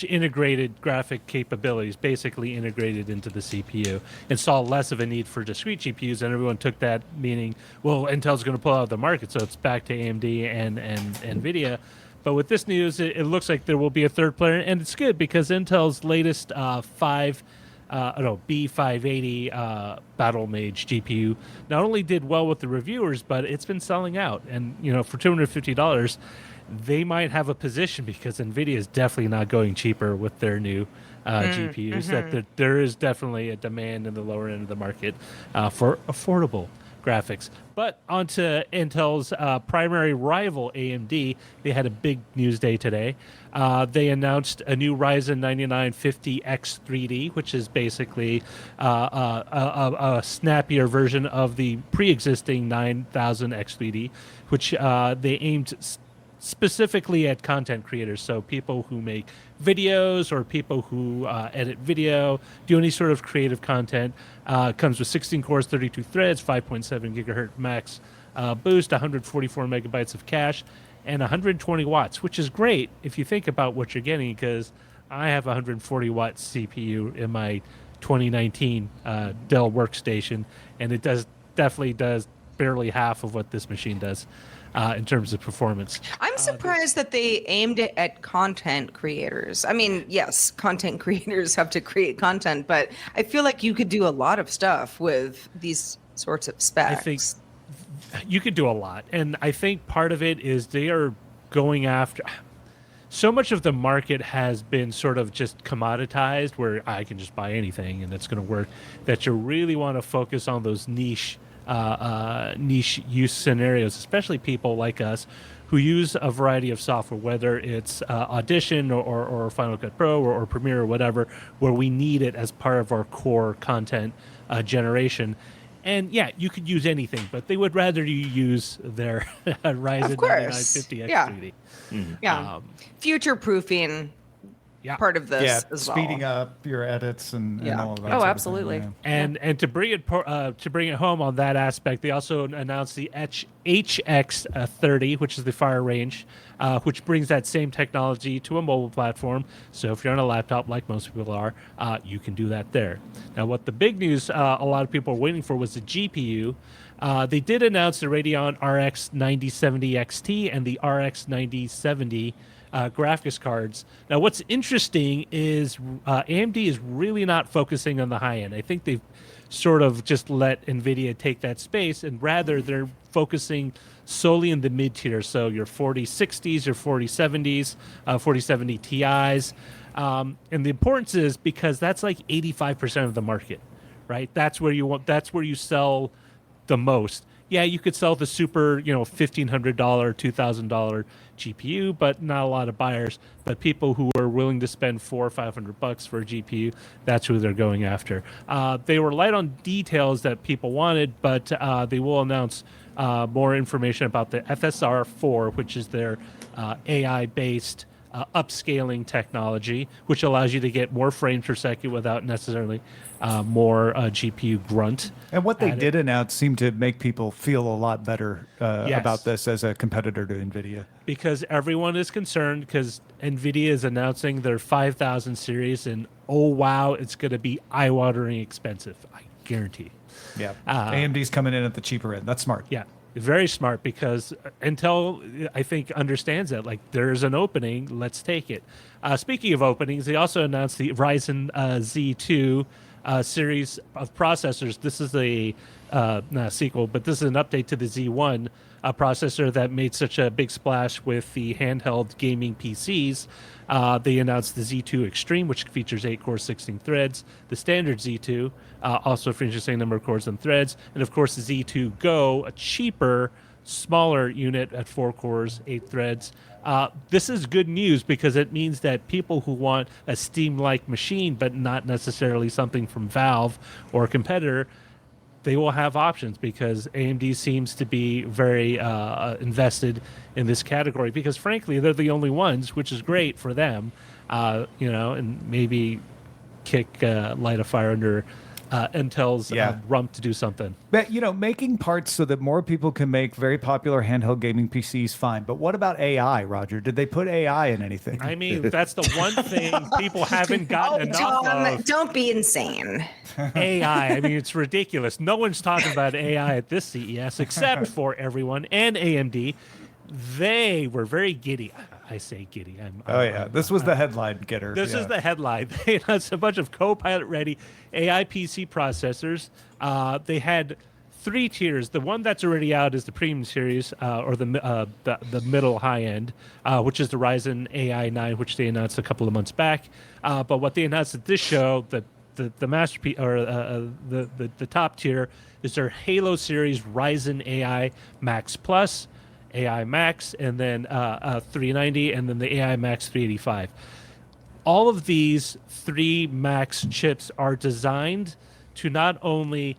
integrated graphic capabilities, basically integrated into the CPU, and saw less of a need for discrete GPUs. And everyone took that meaning, well, Intel's going to pull out of the market, so it's back to AMD and NVIDIA. But with this news, it looks like there will be a third player, and it's good because Intel's latest B580 Battle Mage GPU not only did well with the reviewers, but it's been selling out. And for $250, they might have a position because NVIDIA is definitely not going cheaper with their new GPUs. That there is definitely a demand in the lower end of the market for affordable graphics. But onto Intel's primary rival, AMD. They had a big news day today. They announced a new Ryzen 9950X3D, which is basically a snappier version of the pre-existing 9000X3D, which they aimed specifically at content creators, so people who make videos or people who edit video, do any sort of creative content. Comes with 16 cores, 32 threads, 5.7 gigahertz max boost, 144 megabytes of cache, and 120 watts, which is great if you think about what you're getting, because I have a 140 watt CPU in my 2019 Dell workstation, and it definitely does barely half of what this machine does. In terms of performance. I'm surprised that they aimed it at content creators. I mean, yes, content creators have to create content, but I feel like you could do a lot of stuff with these sorts of specs. I think you could do a lot. And I think part of it is they are going after... So much of the market has been sort of just commoditized, where I can just buy anything and it's going to work, that you really want to focus on those niche use scenarios, especially people like us who use a variety of software, whether it's Audition or Final Cut Pro or Premiere or whatever, where we need it as part of our core content generation. And yeah, you could use anything, but they would rather you use their Ryzen 9950X3D. Yeah, future-proofing part of this as well. Speeding up your edits and all of that. Oh, absolutely. Yeah. And to bring it home on that aspect, they also announced the HX30, which is the fire range, which brings that same technology to a mobile platform. So if you're on a laptop, like most people are, you can do that there. Now, what the big news a lot of people are waiting for was the GPU. They did announce the Radeon RX 9070 XT and the RX 9070 graphics cards. Now, what's interesting is AMD is really not focusing on the high end. I think they've sort of just let NVIDIA take that space, and rather they're focusing solely in the mid-tier. So your 4060s, your 4070s, 4070 Ti's. And the importance is because that's like 85% of the market, right? That's where you sell the most. Yeah, you could sell the super, $1,500, $2,000 GPU, but not a lot of buyers. But people who are willing to spend $400 or $500 for a GPU, that's who they're going after. They were light on details that people wanted, but they will announce more information about the FSR4, which is their AI-based upscaling technology, which allows you to get more frames per second without necessarily more GPU grunt. And what they did announce seemed to make people feel a lot better about this as a competitor to NVIDIA. Because everyone is concerned because NVIDIA is announcing their 5000 series, and oh wow, it's going to be eye-watering expensive. I guarantee. Yeah, AMD's coming in at the cheaper end. That's smart. Yeah. Very smart, because Intel, I think, understands that. Like, there's an opening, let's take it. Speaking of openings, they also announced the Ryzen Z2 series of processors. This is not a sequel, but this is an update to the Z1 processor that made such a big splash with the handheld gaming PCs. They announced the Z2 Extreme, which features 8 cores, 16 threads. The standard Z2 also features the same number of cores and threads. And of course, the Z2 Go, a cheaper, smaller unit at 4 cores, 8 threads. This is good news because it means that people who want a Steam-like machine, but not necessarily something from Valve or a competitor, they will have options, because AMD seems to be very invested in this category, because frankly, they're the only ones, which is great for them, and maybe light a fire under Intel's rump to do something. But, making parts so that more people can make very popular handheld gaming PCs, fine. But what about AI, Roger? Did they put AI in anything? I mean, that's the one thing people haven't gotten enough of. Don't be insane. AI, I mean, it's ridiculous. No one's talking about AI at this CES except for everyone and AMD. They were very giddy. I say giddy. This was the headline getter. This is the headline. They announced a bunch of Copilot-ready AI PC processors. They had 3 tiers. The one that's already out is the premium series, or the middle high end, which is the Ryzen AI 9, which they announced a couple of months back. But what they announced at this show, the the masterpiece or the top tier is their Halo series Ryzen AI Max Plus, AI Max, and then 390, and then the AI Max 385. All of these 3 Max chips are designed to not only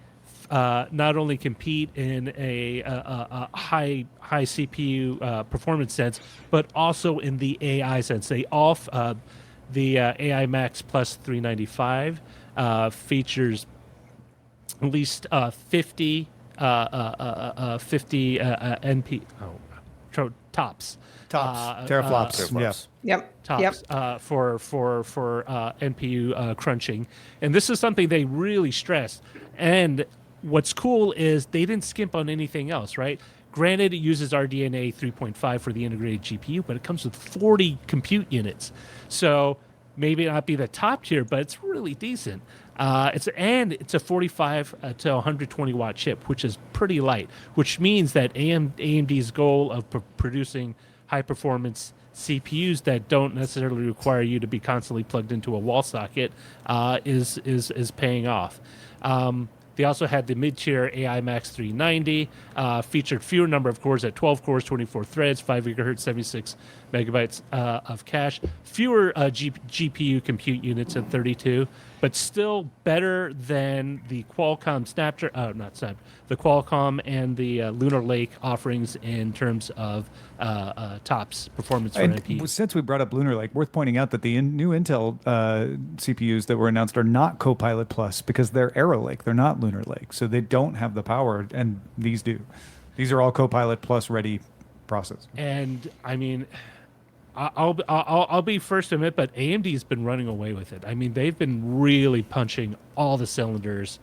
compete in a high CPU performance sense, but also in the AI sense. The AI Max Plus 395 features at least 50 NP tops. Teraflops. Yep. Tops for NPU crunching, and this is something they really stressed. And what's cool is they didn't skimp on anything else, right? Granted, it uses RDNA 3.5 for the integrated GPU, but it comes with 40 compute units, so maybe not be the top tier, but it's really decent. It's a 45 to 120 watt chip, which is pretty light, which means that AMD's goal of producing high performance CPUs that don't necessarily require you to be constantly plugged into a wall socket is paying off. They also had the mid-tier AI Max 390, featured fewer number of cores at 12 cores, 24 threads, 5 gigahertz, 76 megabytes of cache, fewer GPU compute units at 32, but still better than the Qualcomm the Qualcomm and the Lunar Lake offerings in terms of tops performance for NPU. Since we brought up Lunar Lake, worth pointing out that the new Intel CPUs that were announced are not Copilot Plus because they're Arrow Lake. They're not Lunar Lake, so they don't have the power, and these do. These are all Copilot Plus ready processors. And I mean, I'll be first to admit, but AMD's been running away with it. I mean, they've been really punching all the cylinders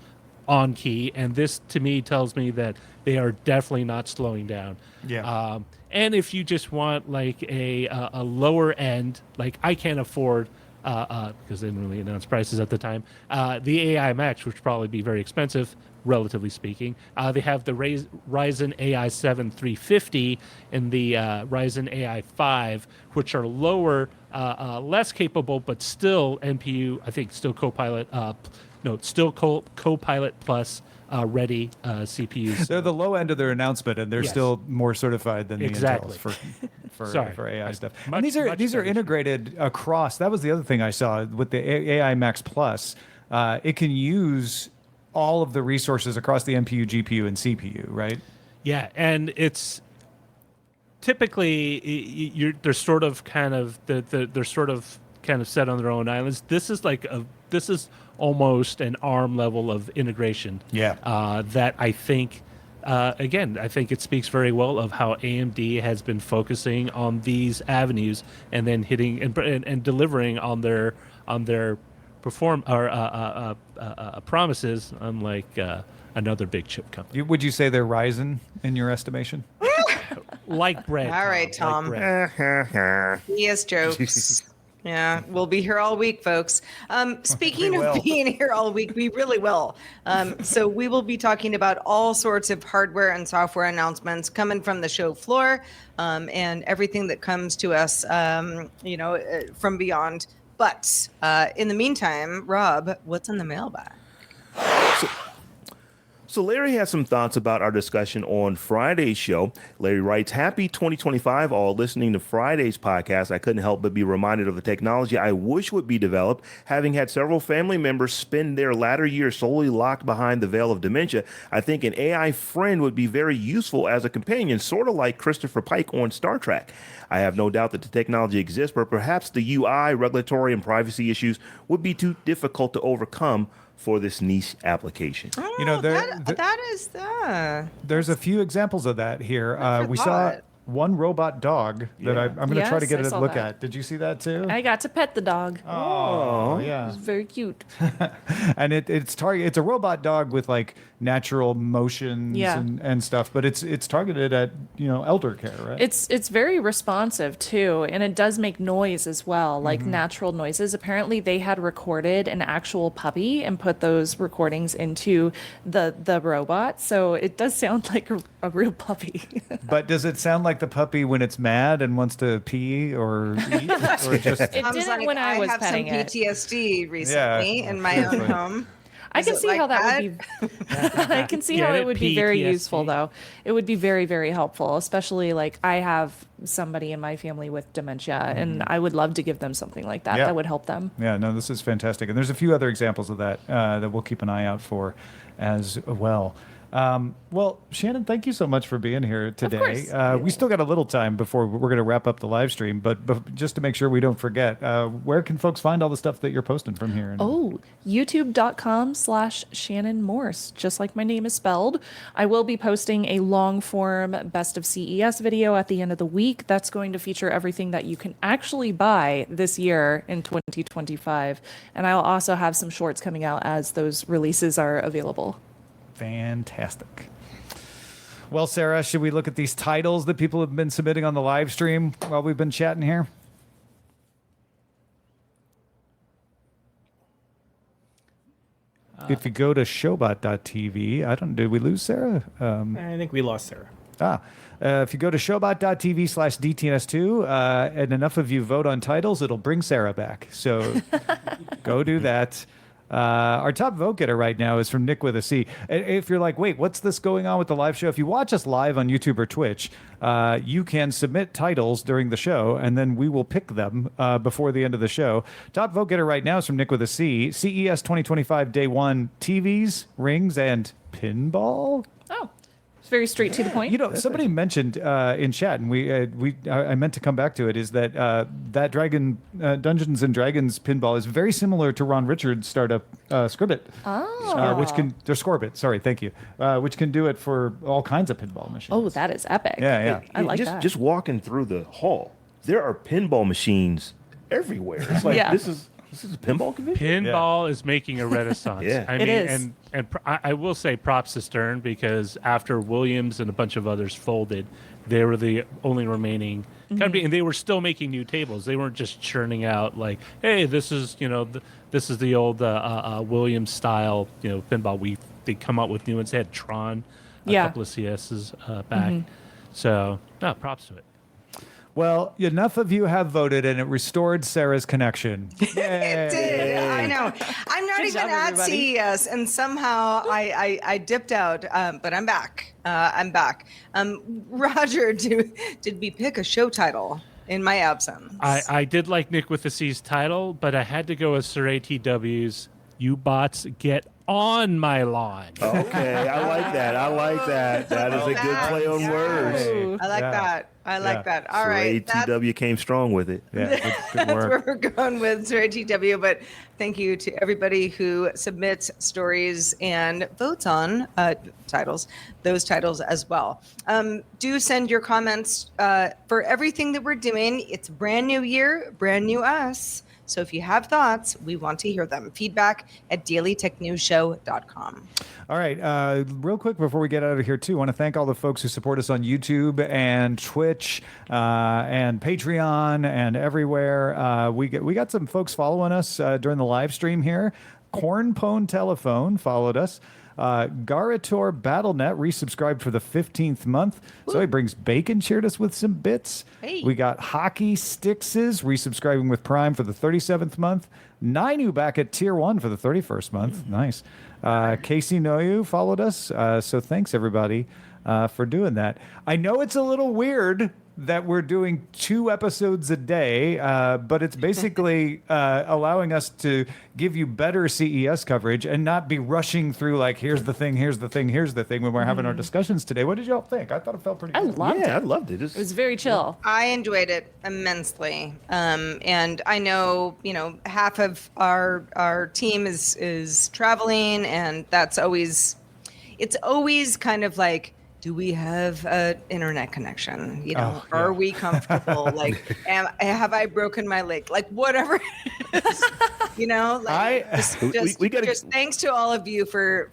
on key, and this to me tells me that they are definitely not slowing down. Yeah. And if you just want like a lower end, like I can't afford, because they didn't really announce prices at the time, the AI Max, which would probably be very expensive, relatively speaking. They have the Ryzen AI 7 350 and the Ryzen AI 5, which are lower, less capable, but still NPU, I think still Copilot, Copilot Plus ready CPUs. They're the low end of their announcement, and they're still more certified than the Exactly. Intels for AI stuff. Much- and these are much integrated across. That was the other thing I saw with the AI Max Plus. It can use all of the resources across the NPU, GPU, and CPU, right? Yeah, and it's typically they're sort of kind of set on their own islands. This is almost an ARM level of integration. Yeah. That I think, again, I think it speaks very well of how AMD has been focusing on these avenues and then hitting and delivering on their promises, unlike another big chip company. Would you say they're Ryzen in your estimation? Like bread. All right, Tom. Like bread. Yes, jokes. Yeah, we'll be here all week, folks. Speaking of being here all week, we really will. So we will be talking about all sorts of hardware and software announcements coming from the show floor, and everything that comes to us, from beyond. But in the meantime, Rob, what's in the mailbag? So Larry has some thoughts about our discussion on Friday's show. Larry writes, "Happy 2025 all. Listening to Friday's podcast, I couldn't help but be reminded of the technology I wish would be developed. Having had several family members spend their latter years solely locked behind the veil of dementia, I think an AI friend would be very useful as a companion, sort of like Christopher Pike on Star Trek. I have no doubt that the technology exists, but perhaps the UI, regulatory, and privacy issues would be too difficult to overcome for this niche application." There's a few examples of that here. We saw one robot dog that I'm going to try to get a look at. Did you see that too? I got to pet the dog. Oh, It yeah. was very cute. And it's a robot dog with like natural motions and stuff, but it's targeted at elder care, right? It's very responsive too, and it does make noise as well, like natural noises. Apparently, they had recorded an actual puppy and put those recordings into the robot, so it does sound like a real puppy. But does it sound like like the puppy when it's mad and wants to pee or eat, or just It Sounds didn't like when I was have some petting it. PTSD recently in my own seriously. home. I Is can it see like how that would be. I can see how Get it it? would be very PTSD. useful, though. It would be very, very helpful, especially like I have somebody in my family with dementia, and I would love to give them something like that. Yeah. That would help them. Yeah, no, this is fantastic. And there's a few other examples of that that we'll keep an eye out for as well. Well, Shannon, thank you so much for being here today. course. We still got a little time before we're going to wrap up the live stream, but just to make sure we don't forget, where can folks find all the stuff that you're posting from here? Oh, youtube.com/Shannon Morse, just like my name is spelled. I will be posting a long form Best of CES video at the end of the week. That's going to feature everything that you can actually buy this year in 2025. And I'll also have some shorts coming out as those releases are available. Fantastic. Well, Sarah, should we look at these titles that people have been submitting on the live stream while we've been chatting here? If you go to showbot.tv, did we lose Sarah? I think we lost Sarah. If you go to showbot.tv/DTNS2 and enough of you vote on titles, it'll bring Sarah back. So go do that. Our top vote getter right now is from Nick with a C. If you're like, wait, what's this going on with the live show? If you watch us live on YouTube or Twitch, you can submit titles during the show, and then we will pick them before the end of the show. Top vote getter right now is from Nick with a C. CES 2025 Day 1, TVs, rings, and pinball. Oh, it's very straight to the point. You know, somebody mentioned in chat, and I meant to come back to it, is that that Dungeons and Dragons pinball is very similar to Ron Richards' startup Scribbit, which can Scorbit. Sorry, thank you, which can do it for all kinds of pinball machines. Oh, that is epic. Yeah. I like just, that. Just walking through the hall, there are pinball machines everywhere. It's like Yeah. this is a pinball convention. Pinball is making a renaissance. Yeah. I It mean, is. I will say props to Stern, because after Williams and a bunch of others folded, they were the only remaining company, and they were still making new tables. They weren't just churning out like, hey, this is this is the old Williams style pinball. They come out with new ones. They had Tron, a couple of CSs back. So no, props to it. Well, enough of you have voted, and it restored Sarah's connection. It did. I know. I'm not Good even job, at everybody. CES, and somehow I dipped out, but I'm back. I'm back. Roger, did we pick a show title in my absence? I did like Nick with the C's title, but I had to go with Sir ATW's "You Bots Get On My Lawn." Okay, I like that. That is a good play on words. I like Yeah. that. I like Yeah. that. All right. ATW came strong with it. Yeah, good That's work. where we're going with Sir ATW. But thank you to everybody who submits stories and votes on those titles as well. Do send your comments for everything that we're doing. It's brand new year, brand new us. So if you have thoughts, we want to hear them. Feedback at dailytechnewsshow.com. All right, real quick before we get out of here, too, I want to thank all the folks who support us on YouTube and Twitch and Patreon and everywhere. We got some folks following us during the live stream here. Cornpone Telephone followed us. Garator BattleNet resubscribed for the 15th month. Zoe Brings Bacon cheered us with some bits. Hey. We got Hockey Stickses resubscribing with Prime for the 37th month. Nainu back at Tier 1 for the 31st month. Nice. Casey Noyu followed us. So thanks, everybody, for doing that. I know it's a little weird that we're doing 2 episodes a day, but it's basically allowing us to give you better CES coverage and not be rushing through like, here's the thing when we're having our discussions today. What did y'all think? I thought it felt pretty I good. loved Yeah, I it. loved it. It was very chill. I enjoyed it immensely, and I know half of our team is traveling, and it's always kind of like, do we have an internet connection? Are we comfortable? Like, have I broken my leg? Like, whatever. It is, We gotta- just thanks to all of you for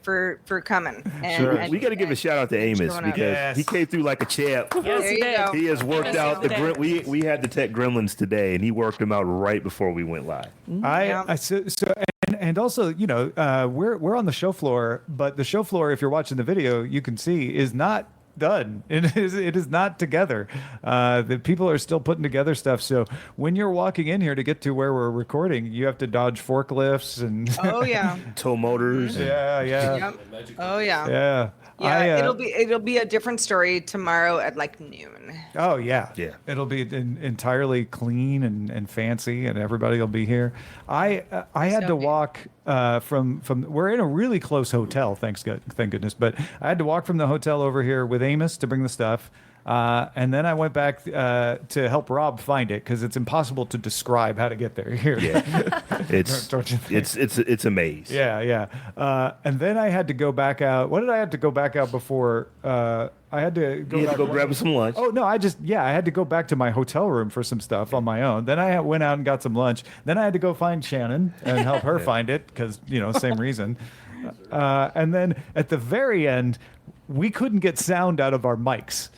coming. And, we got to give a shout out to Amos going on. because Yes. he came through like a champ. Yes, There you did. go. He has worked Amos out the today. we had the tech gremlins today, and he worked them out right before we went live. And also, we're on the show floor, but the show floor, if you're watching the video, you can see is not done. It is not together. The people are still putting together stuff. So when you're walking in here to get to where we're recording, you have to dodge forklifts and Oh yeah. Tow motors. yeah. Yep. Oh yeah. Yeah. Yeah, it'll be a different story tomorrow at like noon. Oh yeah, Yeah. It'll be entirely clean and fancy, and everybody will be here. I had to So walk from we're in a really close hotel, thank goodness. But I had to walk from the hotel over here with Amos to bring the stuff. And then I went back to help Robb find it because it's impossible to describe how to get there here. Yeah. It's Don't you think? it's a maze. Yeah. And then I had to go back out. What did I have to go back out before? I had to go. You had to back go grab some lunch. Oh no! I had to go back to my hotel room for some stuff on my own. Then I went out and got some lunch. Then I had to go find Shannon and help her find it because same reason. And then at the very end, we couldn't get sound out of our mics.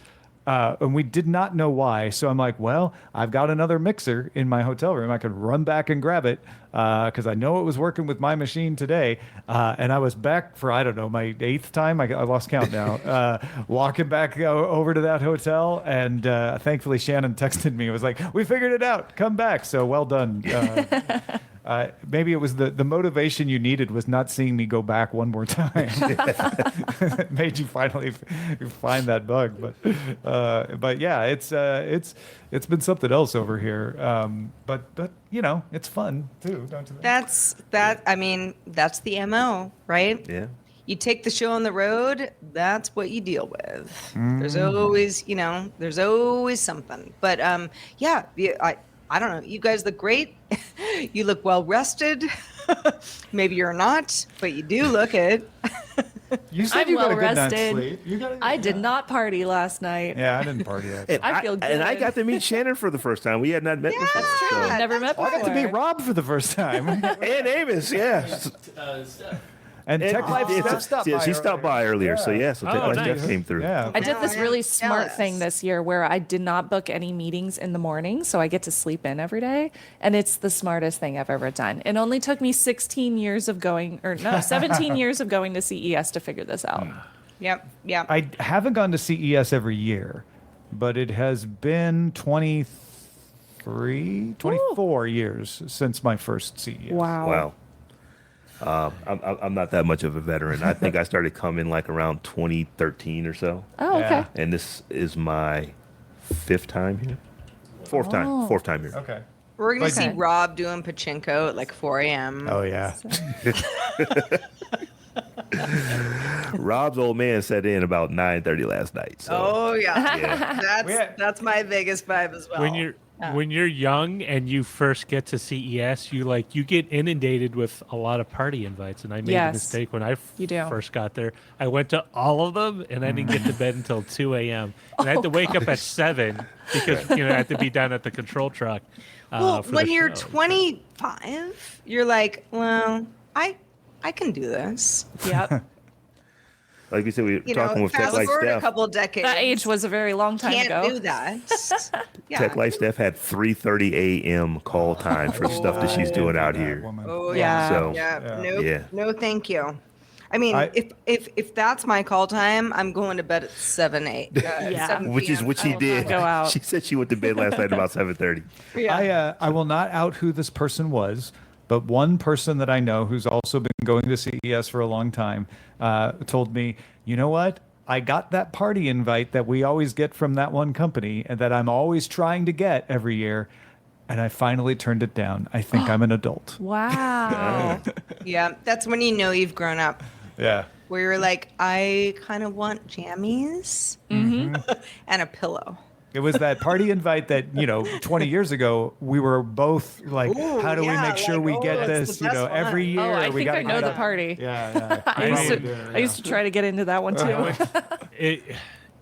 And we did not know why. So I'm like, well, I've got another mixer in my hotel room. I could run back and grab it because I know it was working with my machine today. And I was back for, I don't know, my 8th time. I lost count now. Walking back over to that hotel. And thankfully, Shannon texted me. It was like, we figured it out. Come back. So well done. Maybe it was the motivation you needed was not seeing me go back one more time. It made you finally find that bug, but yeah, it's been something else over here. But it's fun too, don't you think? I mean, that's the MO, right? Yeah. You take the show on the road, that's what you deal with. There's always something. But I don't know. You guys look great. You look well rested. Maybe you're not, but you do look it. You said I'm you got well a good night's rested. sleep. I did not party last night. Yeah, I didn't party yet. And I feel And I good. got to meet Shannon for the first time. We had not met before. That's true. So. Never met I before. got to meet Robb for the first time. And Amos, yeah. Steph. And Tech Life Steph stopped by she stopped by earlier. So Yeah. so Oh, Tech Life nice. Steph came through. Yeah. I did this Now I really am smart jealous. thing this year where I did not book any meetings in the morning, so I get to sleep in every day, and it's the smartest thing I've ever done. It only took me 17 years of going to CES to figure this out. Yep. I haven't gone to CES every year, but it has been 24 years since my first CES. Wow. I'm not that much of a veteran. I think I started coming like around 2013 or so. Oh, okay. Yeah. And this is my 5th time here. Fourth time here. Okay. We're gonna see Okay. Robb doing pachinko at like 4 a.m. Oh yeah. Robb's old man set in about 9:30 last night. So Oh yeah. yeah. That's my biggest vibe as well. When you're young and you first get to CES, you get inundated with a lot of party invites, and I made Yes, a mistake when I you do. first got there. I went to all of them, and I didn't get to bed until 2 a.m. And I had to wake up at 7 because I had to be down at the control truck. well, for when the you're show. 25, you're like, well, I can do this. Yep. like we said, we were talking with Tech fast Life forward a Steph. couple decades. That age was a very long time Can't ago. do that. Yeah. Tech Life Steph had 3:30 a.m. call time for stuff that she's doing out here. Woman. Oh Yeah. yeah. So- Yeah. Yeah. No. Yeah. No, thank you. I mean, I- if that's my call time, I'm going to bed at 7, 8. Yeah. 7 Which p.m. she did. go out. She said she went to bed last night about 7:30. Yeah. I will not out who this person was, but one person that I know who's also been going to CES for a long time told me, you know what? I got that party invite that we always get from that one company and that I'm always trying to get every year. And I finally turned it down. I think I'm an adult. Wow. Yeah. That's when you know you've grown up. Yeah. Where you're like, I kind of want jammies and a pillow. It was that party invite that, 20 years ago, we were both like, Ooh, how do we yeah, make sure like, we oh, get that's this, the best every one. year. Oh, I we think gotta I know get the that. party. Yeah. I used to try to get into that one too.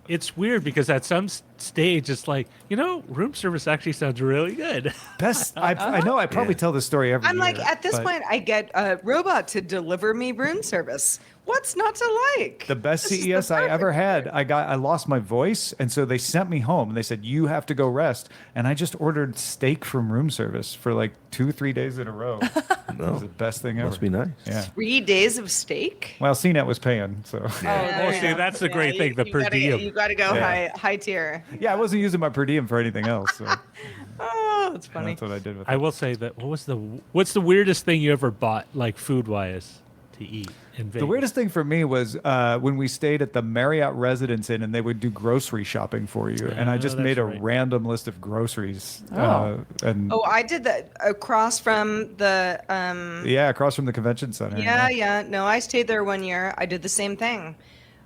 It's weird because at some stage, it's like, room service actually sounds really good. Best. I know. I probably tell this story every I'm year. like, at this point, I get a robot to deliver me room service. What's not to like? The best This is the CES I ever perfect had, I lost my voice, and so they sent me home. They said, you have to go rest. And I just ordered steak from room service for like 2-3 days in a row. It was the best thing ever. Must be nice. Yeah. 3 days of steak? Well, CNET was paying, so. Oh, see, that's the great thing, the per diem. You got to go high tier. Yeah, I wasn't using my per diem for anything else. So Oh, that's funny. that's what I did with I it. will say that what's the weirdest thing you ever bought, like food wise, to eat in Vegas? The weirdest thing for me was when we stayed at the Marriott Residence Inn, and they would do grocery shopping for you, and I just that's made a right. random list of groceries. And Oh, I did that across from the. yeah, across from the convention center. Yeah. No, I stayed there 1 year. I did the same thing.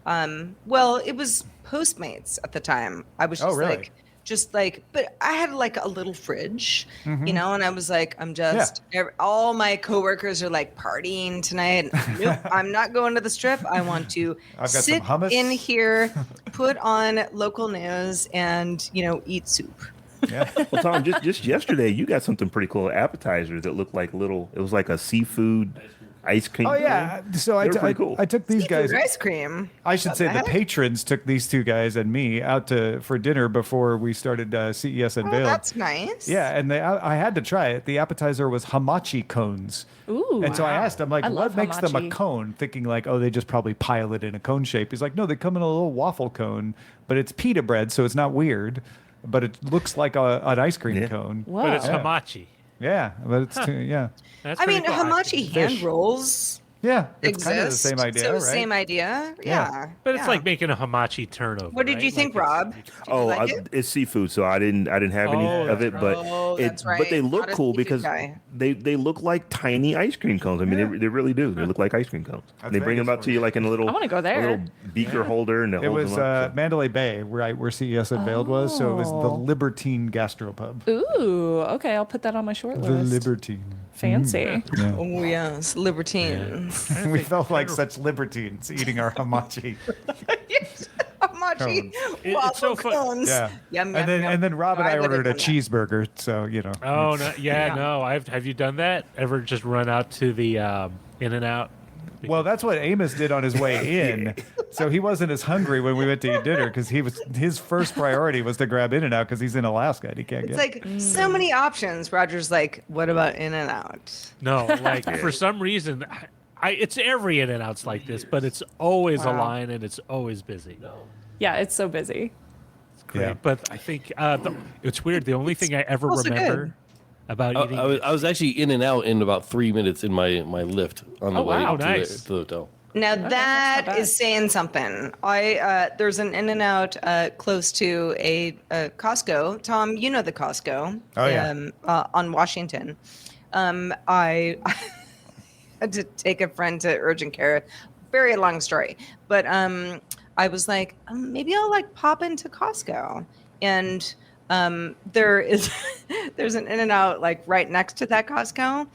Well, it was Postmates at the time. I was just really? but I had like a little fridge, and I was like, all my coworkers are like partying tonight. Nope, I'm not going to the strip. I want to I've got some sit hummus. in here, put on local news, and eat soup. Yeah. Well, Tom, just yesterday, you got something pretty cool. Appetizer that looked like it was like a seafood ice cream. Oh yeah. So They were pretty cool. I took these guys. Seafood ice cream. I should say the heck? patrons took these two guys and me out for dinner before we started CES Oh, Unveiled. that's nice. Yeah, and I had to try it. The appetizer was hamachi cones. Ooh. And so I asked, I'm like, I what love makes them a hamachi. cone? Thinking like, oh, they just probably pile it in a cone shape. He's like, no, they come in a little waffle cone, but it's pita bread, so it's not weird, but it looks like an ice cream cone. Whoa. But it's Yeah. hamachi. Yeah, but it's yeah. That's I mean, pretty cool. hamachi hand Fish. rolls Yeah, it's exist. kind of the same idea, so right? same idea. Yeah. But it's yeah. like making a hamachi turnover. What did right? you think, Like, Rob? it's- Did you like it? It's seafood, so I didn't have any of it, but that's right. but they Not look a cool seafood because guy. they look like tiny ice cream cones. I mean, they really do. They look like ice cream cones. That's They bring them Vegas out for to you like in a little. I wanna go a there. little beaker holder, and It was Mandalay Bay, right where CES Unveiled was. So it was the Oh. Libertine Gastropub. Ooh, okay, I'll put that on my short The list. Libertine. Fancy. Yeah. Oh yes, libertines. We felt like such libertines eating our hamachi. Hamachi It's waffle so fun. cones. Yeah. Yum, And yum, then yum. Rob and No, I would've ordered a done that. cheeseburger. So Oh no, no. Have you done that? Ever just run out to the In and Out? Well, that's what Amos did on his way in. So he wasn't as hungry when we went to eat dinner because his first priority was to grab In-N-Out because he's in Alaska and he can't It's get. like so many options. Roger's like, what about In and Out? No, like for some reason, it's every In and Out's like this, but it's always a Wow. line and it's always busy. Yeah, it's so busy. Great. Yeah. But I think it's weird. The only thing I ever also remember good. about eating. I was actually in and out in about 3 minutes in my lift on the Oh, way wow. to, Nice. to the hotel. Now that's that not bad. is saying something. There's an In and Out close to a Costco. Tom, you know the Costco. Oh, yeah. On Washington. I had to take a friend to urgent care. Very long story, but I was like, maybe I'll like pop into Costco, and there's an In and Out like right next to that Costco.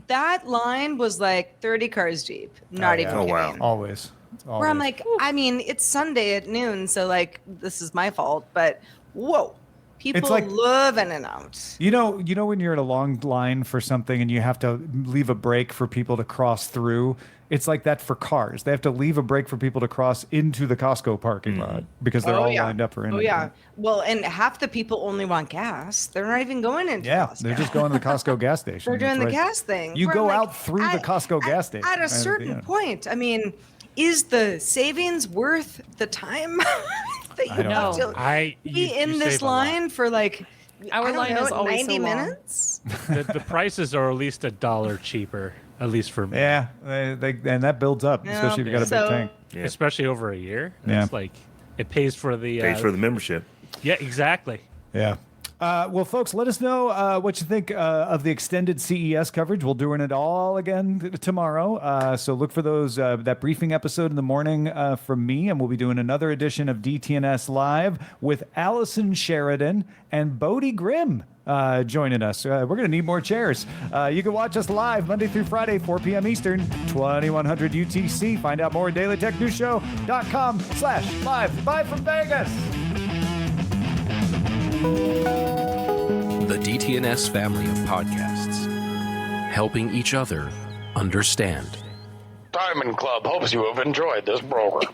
That line was like 30 cars deep. Not even Oh, kidding. wow. Always. Where I'm like, I mean, it's Sunday at noon, so like this is my fault, but whoa, people like- love In and Out. You know when you're in a long line for something and you have to leave a break for people to cross through. It's like that for cars. They have to leave a break for people to cross into the Costco parking lot because they're all lined up for In-N-Out. Oh yeah. Well, and half the people only want gas. They're not even going into Yeah, Costco. they're just going to the Costco gas station. They're doing That's the right. gas thing. You where go I'm out through the Costco gas station. At right a the certain end. point, I mean, is the savings worth the time that you don't have know. to be in this save a lot. line for like Our I don't line know, is always 90 so long. minutes? The prices are at least $1 cheaper, at least for me. Yeah, and that builds up, Yeah. especially if you got a So- big tank. Yeah. Especially over a year. Yeah. It's like it pays for the Pays for the membership. Yeah, exactly. Yeah. Well, folks, let us know what you think of the extended CES coverage. We'll doing it all again tomorrow. So look for those that briefing episode in the morning from me, and we'll be doing another edition of DTNS Live with Allison Sheridan and Bodie Grimm joining us. We're going to need more chairs. You can watch us live Monday through Friday, 4 p.m. Eastern, 2100 UTC. Find out more at dailytechnewsshow.com/live. Bye from Vegas. the DTNS family of podcasts, helping each other understand. Diamond Club hopes you have enjoyed this program.